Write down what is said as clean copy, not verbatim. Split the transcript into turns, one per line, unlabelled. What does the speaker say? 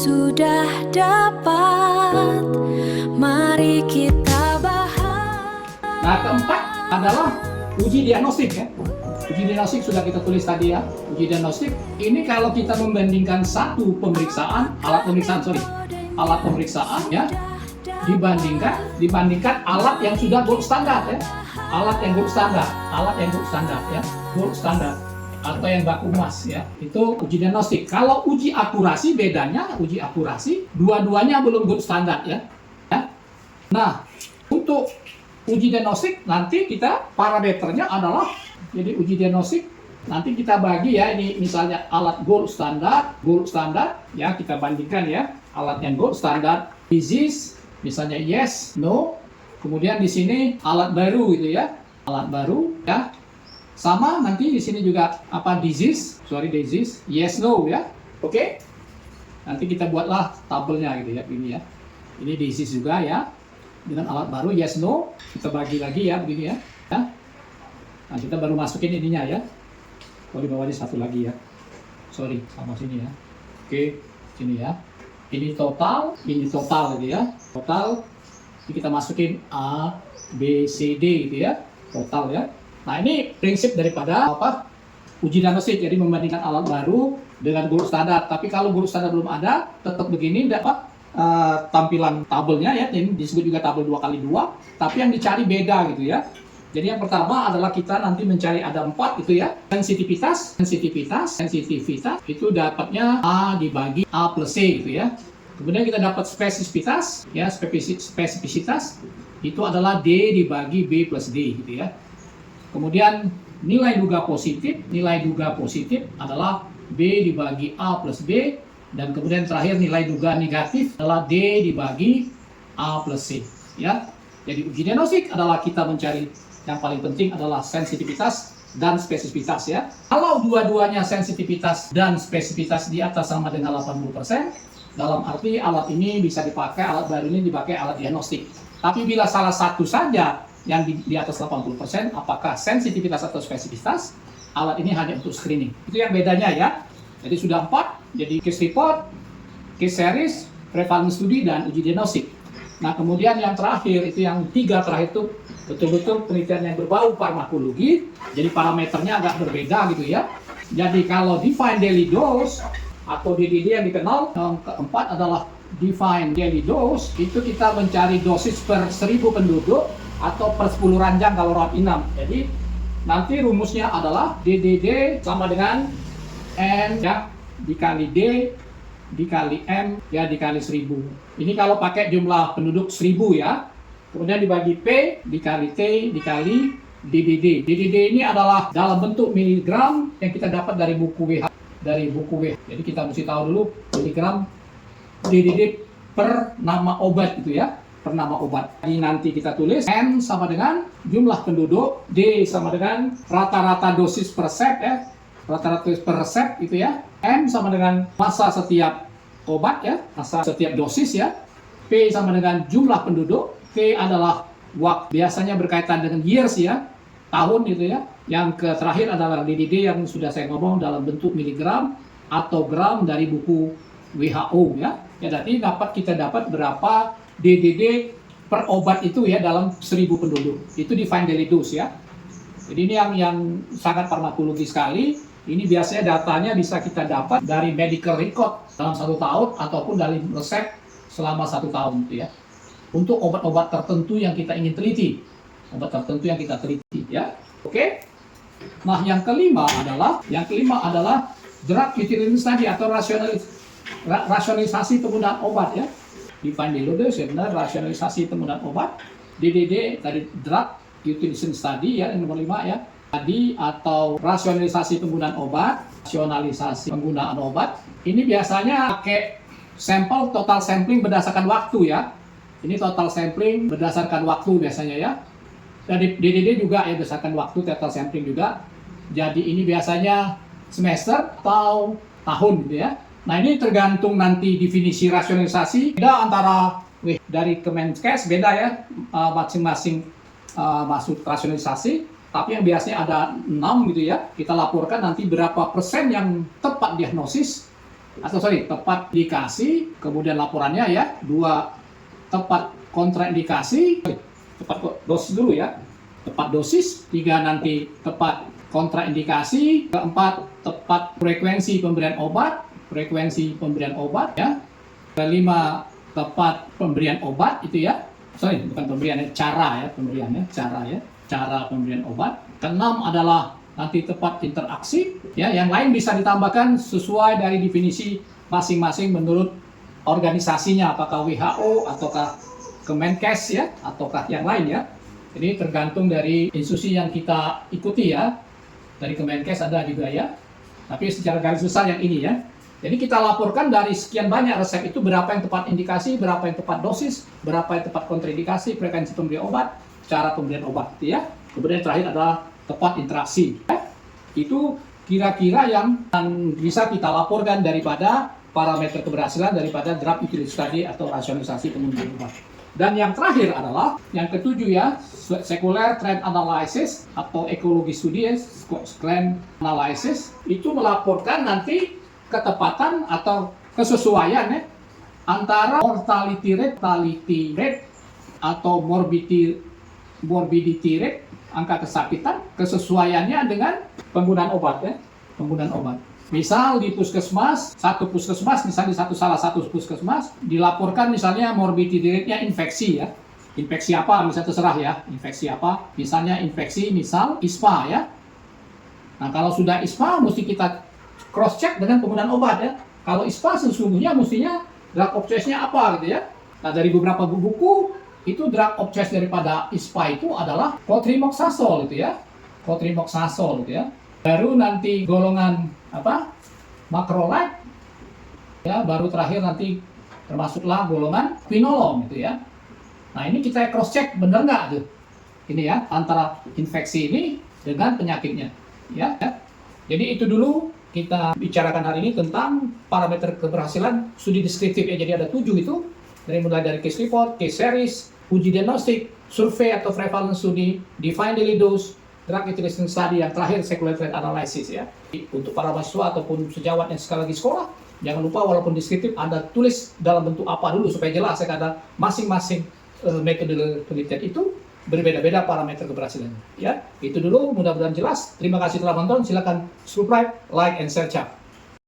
sudah dapat, mari kita bahas.
Nah, keempat adalah uji diagnostik ya. Uji diagnostik sudah kita tulis tadi ya. Uji diagnostik ini kalau kita membandingkan satu pemeriksaan, alat pemeriksaan ya, dibandingkan alat yang sudah gold standar ya. Alat yang gold standar ya, gold standar atau yang baku emas ya. Itu uji diagnostik. Kalau uji akurasi bedanya, uji akurasi dua-duanya belum gold standar ya. Nah, untuk uji diagnostik nanti kita parameternya adalah, jadi uji diagnostik nanti kita bagi ya, ini misalnya alat gold standar ya, kita bandingkan ya, alat yang gold standar, disease misalnya yes, no, kemudian di sini alat baru gitu ya, alat baru ya, sama nanti di sini juga apa, disease, yes, no ya, oke. Nanti kita buatlah tabelnya gitu ya, ini ya, ini disease juga ya, dengan alat baru yes, no, kita bagi lagi ya, begini ya. Nah, kita baru masukin ininya ya. Oh, di bawahnya satu lagi ya. Sorry, sama sini ya. Oke, sini ya. Ini total gitu ya. Total, ini kita masukin A, B, C, D gitu ya. Total ya. Nah, ini prinsip daripada apa? Uji diagnostik. Jadi membandingkan alat baru dengan gold standar. Tapi kalau gold standar belum ada, tetap begini, dapat tampilan tabelnya ya. Ini disebut juga tabel 2x2. Tapi yang dicari beda gitu ya. Jadi yang pertama adalah kita nanti mencari ada 4 itu ya. Sensitivitas itu dapatnya A dibagi A plus C gitu ya. Kemudian kita dapat spesifisitas ya, spesifisitas itu adalah D dibagi B plus D gitu ya. Kemudian nilai duga positif adalah B dibagi A plus B, dan kemudian terakhir nilai duga negatif adalah D dibagi A plus C ya. Jadi uji diagnostik adalah kita mencari, yang paling penting adalah sensitivitas dan spesifitas ya. Kalau dua-duanya sensitivitas dan spesifitas di atas sama dengan 80%, dalam arti alat ini bisa dipakai, alat baru ini dipakai alat diagnostik. Tapi bila salah satu saja yang di atas 80%, apakah sensitivitas atau spesifitas, alat ini hanya untuk screening. Itu yang bedanya ya. Jadi sudah 4, jadi case report, case series, prevalence study, dan uji diagnostik. Nah, kemudian yang terakhir, itu yang 3 terakhir itu betul-betul penelitian yang berbau farmakologi, jadi parameternya agak berbeda gitu ya. Jadi kalau define daily dose atau DDD yang dikenal, yang keempat adalah define daily dose, itu kita mencari dosis per 1000 penduduk atau per 10 ranjang kalau rawat inap. Jadi nanti rumusnya adalah DDD sama dengan N ya, dikali D dikali M ya, dikali 1000. Ini kalau pakai jumlah penduduk 1000 ya. Kemudian dibagi P dikali T dikali DDD. DDD ini adalah dalam bentuk miligram yang kita dapat dari buku WHO. Jadi kita mesti tahu dulu miligram DDD per nama obat itu ya, per nama obat. Jadi nanti kita tulis N sama dengan jumlah penduduk, D sama dengan rata-rata dosis per resep ya, rata-rata per resep itu ya, M sama dengan masa setiap obat ya, masa setiap dosis ya, P sama dengan jumlah penduduk, T adalah waktu, biasanya berkaitan dengan years ya, tahun gitu ya. Yang terakhir adalah DDD yang sudah saya ngomong dalam bentuk miligram atau gram dari buku WHO ya. Ya, jadi kita dapat berapa DDD per obat itu ya dalam 1000 penduduk. Itu define daily dose ya. Jadi ini yang sangat farmakologi sekali. Ini biasanya datanya bisa kita dapat dari medical record dalam 1 tahun ataupun dari resep selama 1 tahun gitu ya. Untuk obat-obat tertentu yang kita ingin teliti, ya. Oke. Nah, yang kelima adalah drug utility study atau rasionalisasi penggunaan obat ya. Define daily dose sebenarnya rasionalisasi penggunaan obat. DDD tadi drug utility study ya, yang nomor 5 ya. Tadi atau rasionalisasi penggunaan obat, ini biasanya pakai sampel total sampling berdasarkan waktu ya. Ini total sampling berdasarkan waktu biasanya ya. Dan DDD juga ya berdasarkan waktu, total sampling juga. Jadi ini biasanya semester atau tahun gitu ya. Nah, ini tergantung nanti definisi rasionalisasi. Beda antara dari Kemenkes beda ya, masing-masing maksud rasionalisasi. Tapi yang biasanya ada 6 gitu ya. Kita laporkan nanti berapa persen yang tepat diagnosis, tepat indikasi, kemudian laporannya ya. 2, tepat kontraindikasi, tepat dosis dulu ya. Tepat dosis. 3, nanti tepat kontraindikasi. 4, tepat frekuensi pemberian obat ya. 5, tepat pemberian obat itu ya. Bukan pemberian, cara pemberian obat. 6 adalah nanti tepat interaksi ya. Yang lain bisa ditambahkan sesuai dari definisi masing-masing menurut organisasinya, apakah WHO ataukah Kemenkes ya, ataukah yang lain ya. Ini tergantung dari institusi yang kita ikuti ya. Dari Kemenkes ada juga ya. Tapi secara garis besar yang ini ya. Jadi kita laporkan dari sekian banyak resep itu berapa yang tepat indikasi, berapa yang tepat dosis, berapa yang tepat kontraindikasi, frekuensi pemberian obat, cara pemberian obat ya. Kemudian terakhir adalah tepat interaksi. Itu kira-kira yang bisa kita laporkan daripada parameter keberhasilan daripada draft utility study atau rasionalisasi pemberian obat. Dan yang terakhir adalah yang ketujuh ya, secular trend analysis atau ekologi studi, trend analysis, itu melaporkan nanti ketepatan atau kesesuaian ya antara mortality rate atau morbidity rate, angka kesakitan, kesesuaiannya dengan penggunaan obat ya, Misal di puskesmas, salah satu puskesmas dilaporkan misalnya morbidity rate-nya infeksi ya. Infeksi apa? Misalnya terserah ya, infeksi apa? Misalnya infeksi ISPA ya. Nah, kalau sudah ISPA mesti kita cross check dengan penggunaan obat ya. Kalau ISPA sesungguhnya mestinya drug of choice-nya apa gitu ya. Nah, dari beberapa buku itu drug of choice daripada ISPA itu adalah cotrimoxazole gitu ya. Baru nanti golongan macrolide ya, baru terakhir nanti termasuklah golongan quinolone gitu ya. Nah, ini kita cross check bener nggak tuh ini ya, antara infeksi ini dengan penyakitnya ya. Jadi itu dulu kita bicarakan hari ini tentang parameter keberhasilan studi deskriptif ya. Jadi ada 7 itu, mulai dari case report, case series, uji diagnostik, survei atau prevalence studi, define daily dose, drug utilization study, yang terakhir secular trend analysis ya. Untuk para mahasiswa ataupun sejawat yang sekali lagi sekolah, jangan lupa walaupun deskriptif Anda tulis dalam bentuk apa dulu supaya jelas ya, karena masing-masing metode penelitian itu berbeda-beda parameter keberhasilannya ya. Itu dulu, mudah-mudahan jelas. Terima kasih telah menonton. Silakan subscribe, like, and share.